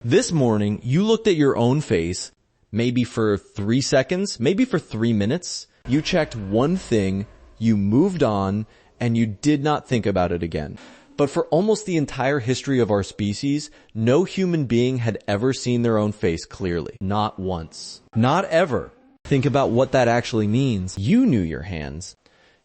This morning, you looked at your own face, maybe for 3 seconds, maybe for 3 minutes. You checked one thing, you moved on, and you did not think about it again. But for almost the entire history of our species, no human being had ever seen their own face clearly. Not once. Not ever. Think about what that actually means. You knew your hands.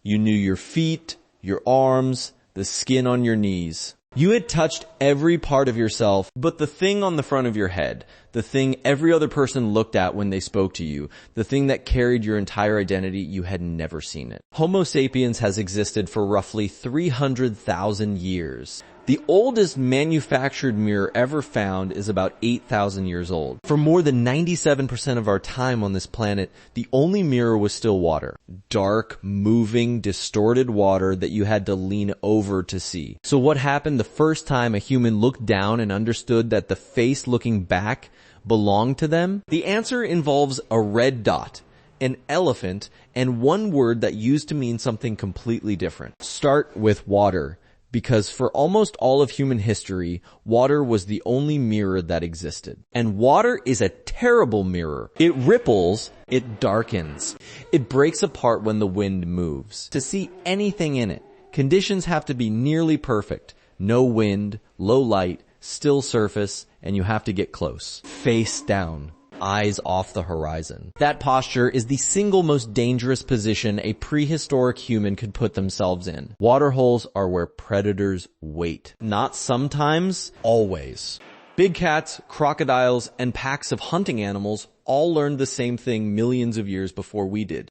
You knew your feet, your arms, the skin on your knees. You had touched every part of yourself, but the thing on the front of your head, the thing every other person looked at when they spoke to you, the thing that carried your entire identity, you had never seen it. Homo sapiens has existed for roughly 300,000 years. The oldest manufactured mirror ever found is about 8,000 years old. For more than 97% of our time on this planet, the only mirror was still water. Dark, moving, distorted water that you had to lean over to see. So what happened the first time a human looked down and understood that the face looking back belonged to them? The answer involves a red dot, an elephant, and one word that used to mean something completely different. Start with water. Because for almost all of human history, water was the only mirror that existed. And water is a terrible mirror. It ripples, it darkens. It breaks apart when the wind moves. To see anything in it, conditions have to be nearly perfect. No wind, low light, still surface, and you have to get close. Face down. Eyes off the horizon. That posture is the single most dangerous position a prehistoric human could put themselves in. Waterholes are where predators wait. Not sometimes, always. Big cats, crocodiles, and packs of hunting animals all learned the same thing millions of years before we did.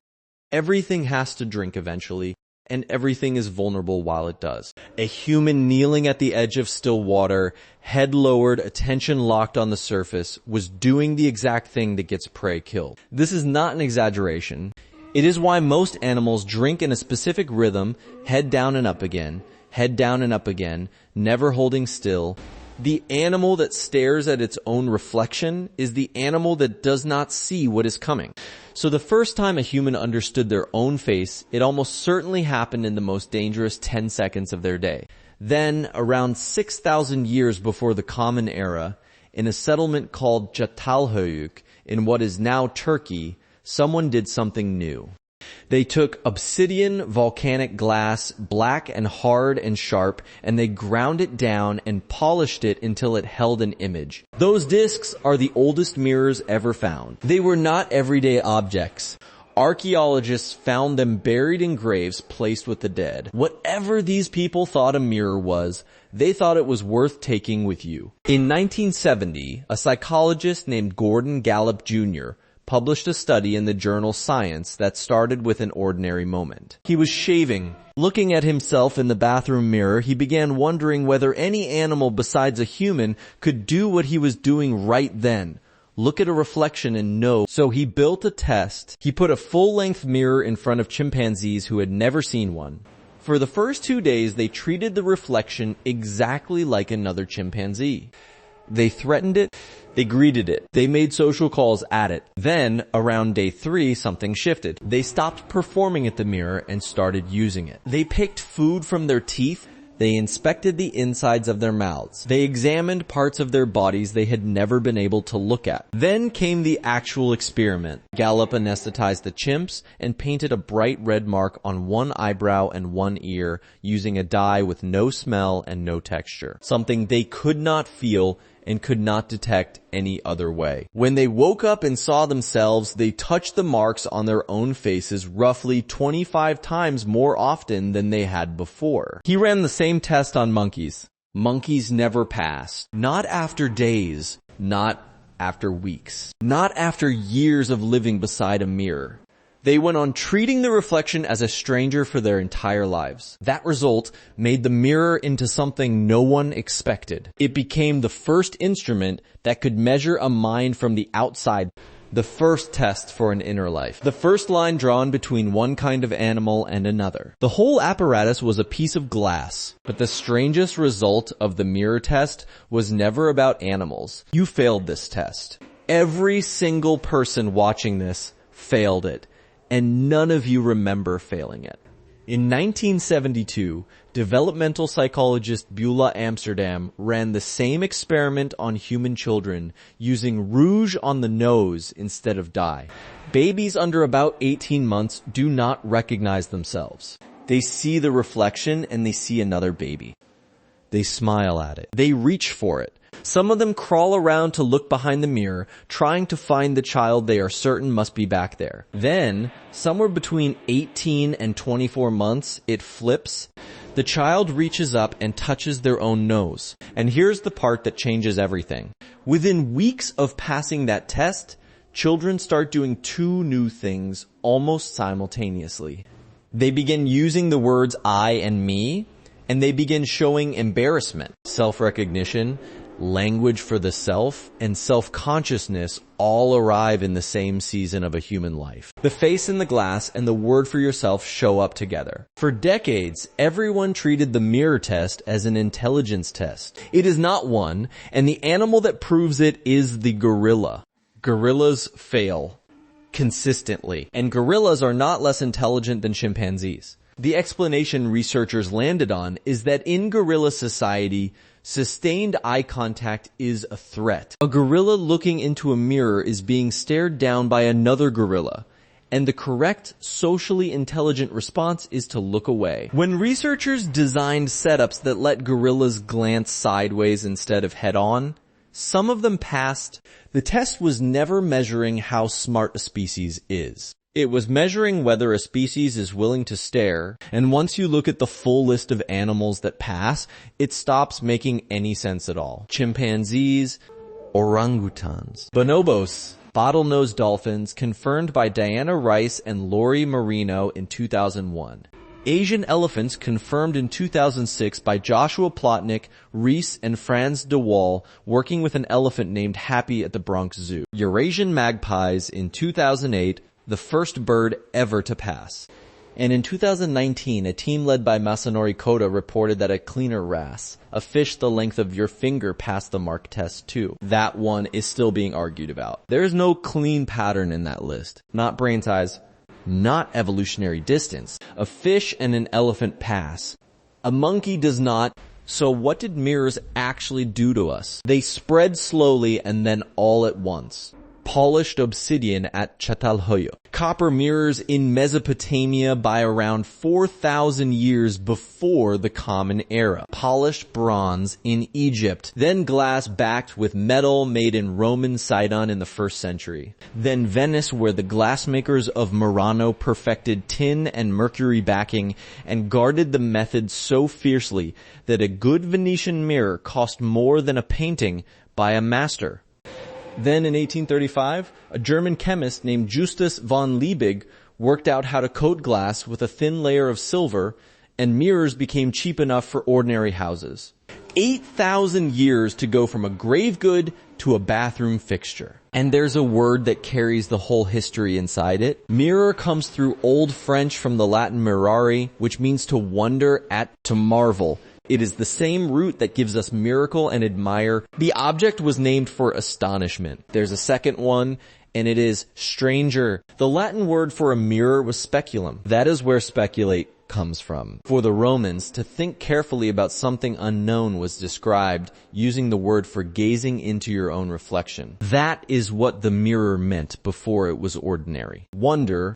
Everything has to drink eventually, and everything is vulnerable while it does. A human kneeling at the edge of still water, head lowered, attention locked on the surface, was doing the exact thing that gets prey killed. This is not an exaggeration. It is why most animals drink in a specific rhythm, head down and up again, never holding still. The animal that stares at its own reflection is the animal that does not see what is coming. So the first time a human understood their own face, it almost certainly happened in the most dangerous 10 seconds of their day. Then, around 6,000 years before the Common Era, in a settlement called Çatalhöyük, in what is now Turkey, someone did something new. They took obsidian volcanic glass, black and hard and sharp, and they ground it down and polished it until it held an image. Those discs are the oldest mirrors ever found. They were not everyday objects. Archaeologists found them buried in graves placed with the dead. Whatever these people thought a mirror was, they thought it was worth taking with you. In 1970, a psychologist named Gordon Gallup Jr. published a study in the journal Science that started with an ordinary moment. He was shaving. Looking at himself in the bathroom mirror, he began wondering whether any animal besides a human could do what he was doing right then. Look at a reflection and know. So he built a test. He put a full-length mirror in front of chimpanzees who had never seen one. For the first 2 days, they treated the reflection exactly like another chimpanzee. They threatened it. They greeted it. They made social calls at it. Then, around day 3, something shifted. They stopped performing at the mirror and started using it. They picked food from their teeth. They inspected the insides of their mouths. They examined parts of their bodies they had never been able to look at. Then came the actual experiment. Gallup anesthetized the chimps and painted a bright red mark on one eyebrow and one ear using a dye with no smell and no texture. Something they could not feel and could not detect any other way. When they woke up and saw themselves, they touched the marks on their own faces roughly 25 times more often than they had before. He ran the same test on monkeys. Monkeys never passed. Not after days. Not after weeks. Not after years of living beside a mirror. They went on treating the reflection as a stranger for their entire lives. That result made the mirror into something no one expected. It became the first instrument that could measure a mind from the outside. The first test for an inner life. The first line drawn between one kind of animal and another. The whole apparatus was a piece of glass. But the strangest result of the mirror test was never about animals. You failed this test. Every single person watching this failed it. And none of you remember failing it. In 1972, Developmental psychologist Beulah Amsterdam ran the same experiment on human children using rouge on the nose instead of dye. Babies under about 18 months do not recognize themselves. They see the reflection and they see another baby. They smile at it. They reach for it. Some of them crawl around to look behind the mirror, trying to find the child they are certain must be back there. Then, somewhere between 18 and 24 months, it flips. The child reaches up and touches their own nose. And here's the part that changes everything. Within weeks of passing that test, children start doing two new things almost simultaneously. They begin using the words I and me, and they begin showing embarrassment, self-recognition, language for the self, and self-consciousness all arrive in the same season of a human life. The face in the glass and the word for yourself show up together. For decades, everyone treated the mirror test as an intelligence test. It is not one, and the animal that proves it is the gorilla. Gorillas fail consistently, and gorillas are not less intelligent than chimpanzees. The explanation researchers landed on is that in gorilla society, sustained eye contact is a threat. A gorilla looking into a mirror is being stared down by another gorilla, and the correct, socially intelligent response is to look away. When researchers designed setups that let gorillas glance sideways instead of head-on, some of them passed. The test was never measuring how smart a species is. It was measuring whether a species is willing to stare, and once you look at the full list of animals that pass, it stops making any sense at all. Chimpanzees, orangutans, bonobos, bottlenose dolphins, confirmed by Diana Rice and Lori Marino in 2001. Asian elephants, confirmed in 2006 by Joshua Plotnick, Reese, and Franz de Waal, working with an elephant named Happy at the Bronx Zoo. Eurasian magpies in 2008, the first bird ever to pass. And in 2019, a team led by Masanori Koda reported that a cleaner wrasse, a fish the length of your finger, passed the mark test too. That one is still being argued about. There is no clean pattern in that list. Not brain size, not evolutionary distance. A fish and an elephant pass. A monkey does not. So what did mirrors actually do to us? They spread slowly and then all at once. Polished obsidian at Çatalhöyük. Copper mirrors in Mesopotamia by around 4,000 years before the Common Era. Polished bronze in Egypt. Then glass backed with metal made in Roman Sidon in the 1st century. Then Venice, where the glassmakers of Murano perfected tin and mercury backing and guarded the method so fiercely that a good Venetian mirror cost more than a painting by a master. Then in 1835, a German chemist named Justus von Liebig worked out how to coat glass with a thin layer of silver, and mirrors became cheap enough for ordinary houses. 8,000 years to go from a grave good to a bathroom fixture. And there's a word that carries the whole history inside it. Mirror comes through Old French from the Latin mirari, which means to wonder at, to marvel. It is the same root that gives us miracle and admire. The object was named for astonishment. There's a second one, and it is stranger. The Latin word for a mirror was speculum. That is where speculate comes from. For the Romans, to think carefully about something unknown was described using the word for gazing into your own reflection. That is what the mirror meant before it was ordinary. Wonder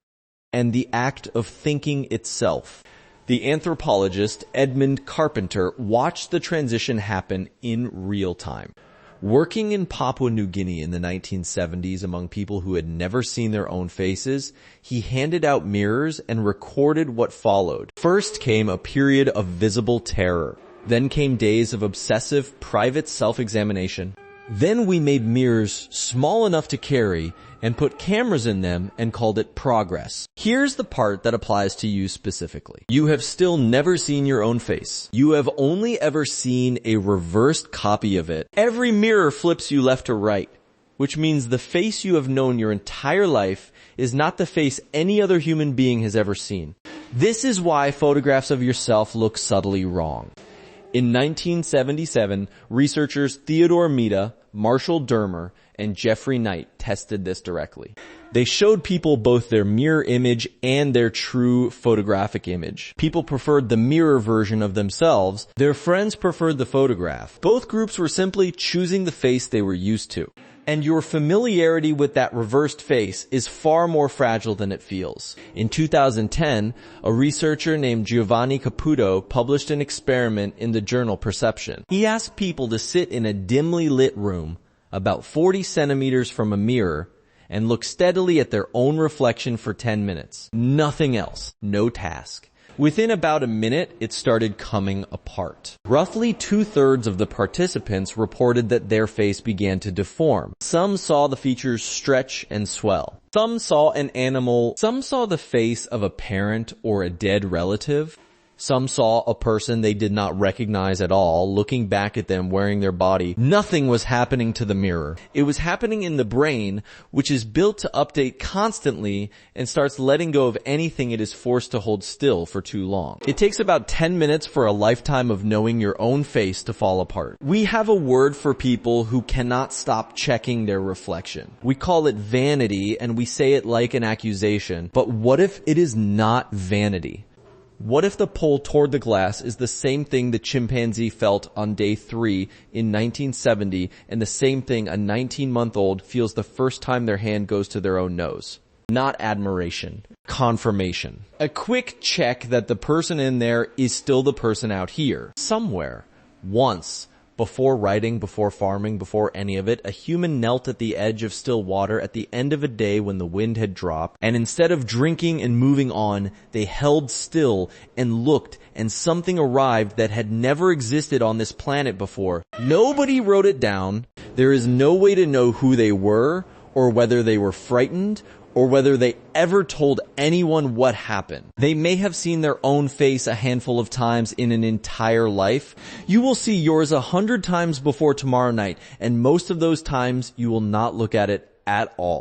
and the act of thinking itself. The anthropologist Edmund Carpenter watched the transition happen in real time. Working in Papua New Guinea in the 1970s among people who had never seen their own faces, he handed out mirrors and recorded what followed. First came a period of visible terror. Then came days of obsessive private self-examination. Then we made mirrors small enough to carry and put cameras in them and called it progress. Here's the part that applies to you specifically. You have still never seen your own face. You have only ever seen a reversed copy of it. Every mirror flips you left to right, which means the face you have known your entire life is not the face any other human being has ever seen. This is why photographs of yourself look subtly wrong. In 1977, researchers Theodore Mita, Marshall Dermer, and Jeffrey Knight tested this directly. They showed people both their mirror image and their true photographic image. People preferred the mirror version of themselves. Their friends preferred the photograph. Both groups were simply choosing the face they were used to. And your familiarity with that reversed face is far more fragile than it feels. In 2010, a researcher named Giovanni Caputo published an experiment in the journal Perception. He asked people to sit in a dimly lit room, about 40 centimeters from a mirror, and look steadily at their own reflection for 10 minutes. Nothing else. No task. Within about a minute, it started coming apart. Roughly 2/3 of the participants reported that their face began to deform. Some saw the features stretch and swell. Some saw an animal. Some saw the face of a parent or a dead relative. Some saw a person they did not recognize at all, looking back at them wearing their body. Nothing was happening to the mirror. It was happening in the brain, which is built to update constantly and starts letting go of anything it is forced to hold still for too long. It takes about 10 minutes for a lifetime of knowing your own face to fall apart. We have a word for people who cannot stop checking their reflection. We call it vanity, and we say it like an accusation. But what if it is not vanity? What if the pull toward the glass is the same thing the chimpanzee felt on day 3 in 1970 and the same thing a 19-month-old feels the first time their hand goes to their own nose? Not admiration. Confirmation. A quick check that the person in there is still the person out here. Somewhere. Once. Before writing, before farming, before any of it, a human knelt at the edge of still water at the end of a day when the wind had dropped, and instead of drinking and moving on, they held still and looked, and something arrived that had never existed on this planet before. Nobody wrote it down. There is no way to know who they were, or whether they were frightened, or whether they ever told anyone what happened. They may have seen their own face a handful of times in an entire life. You will see yours 100 times before tomorrow night, and most of those times you will not look at it at all.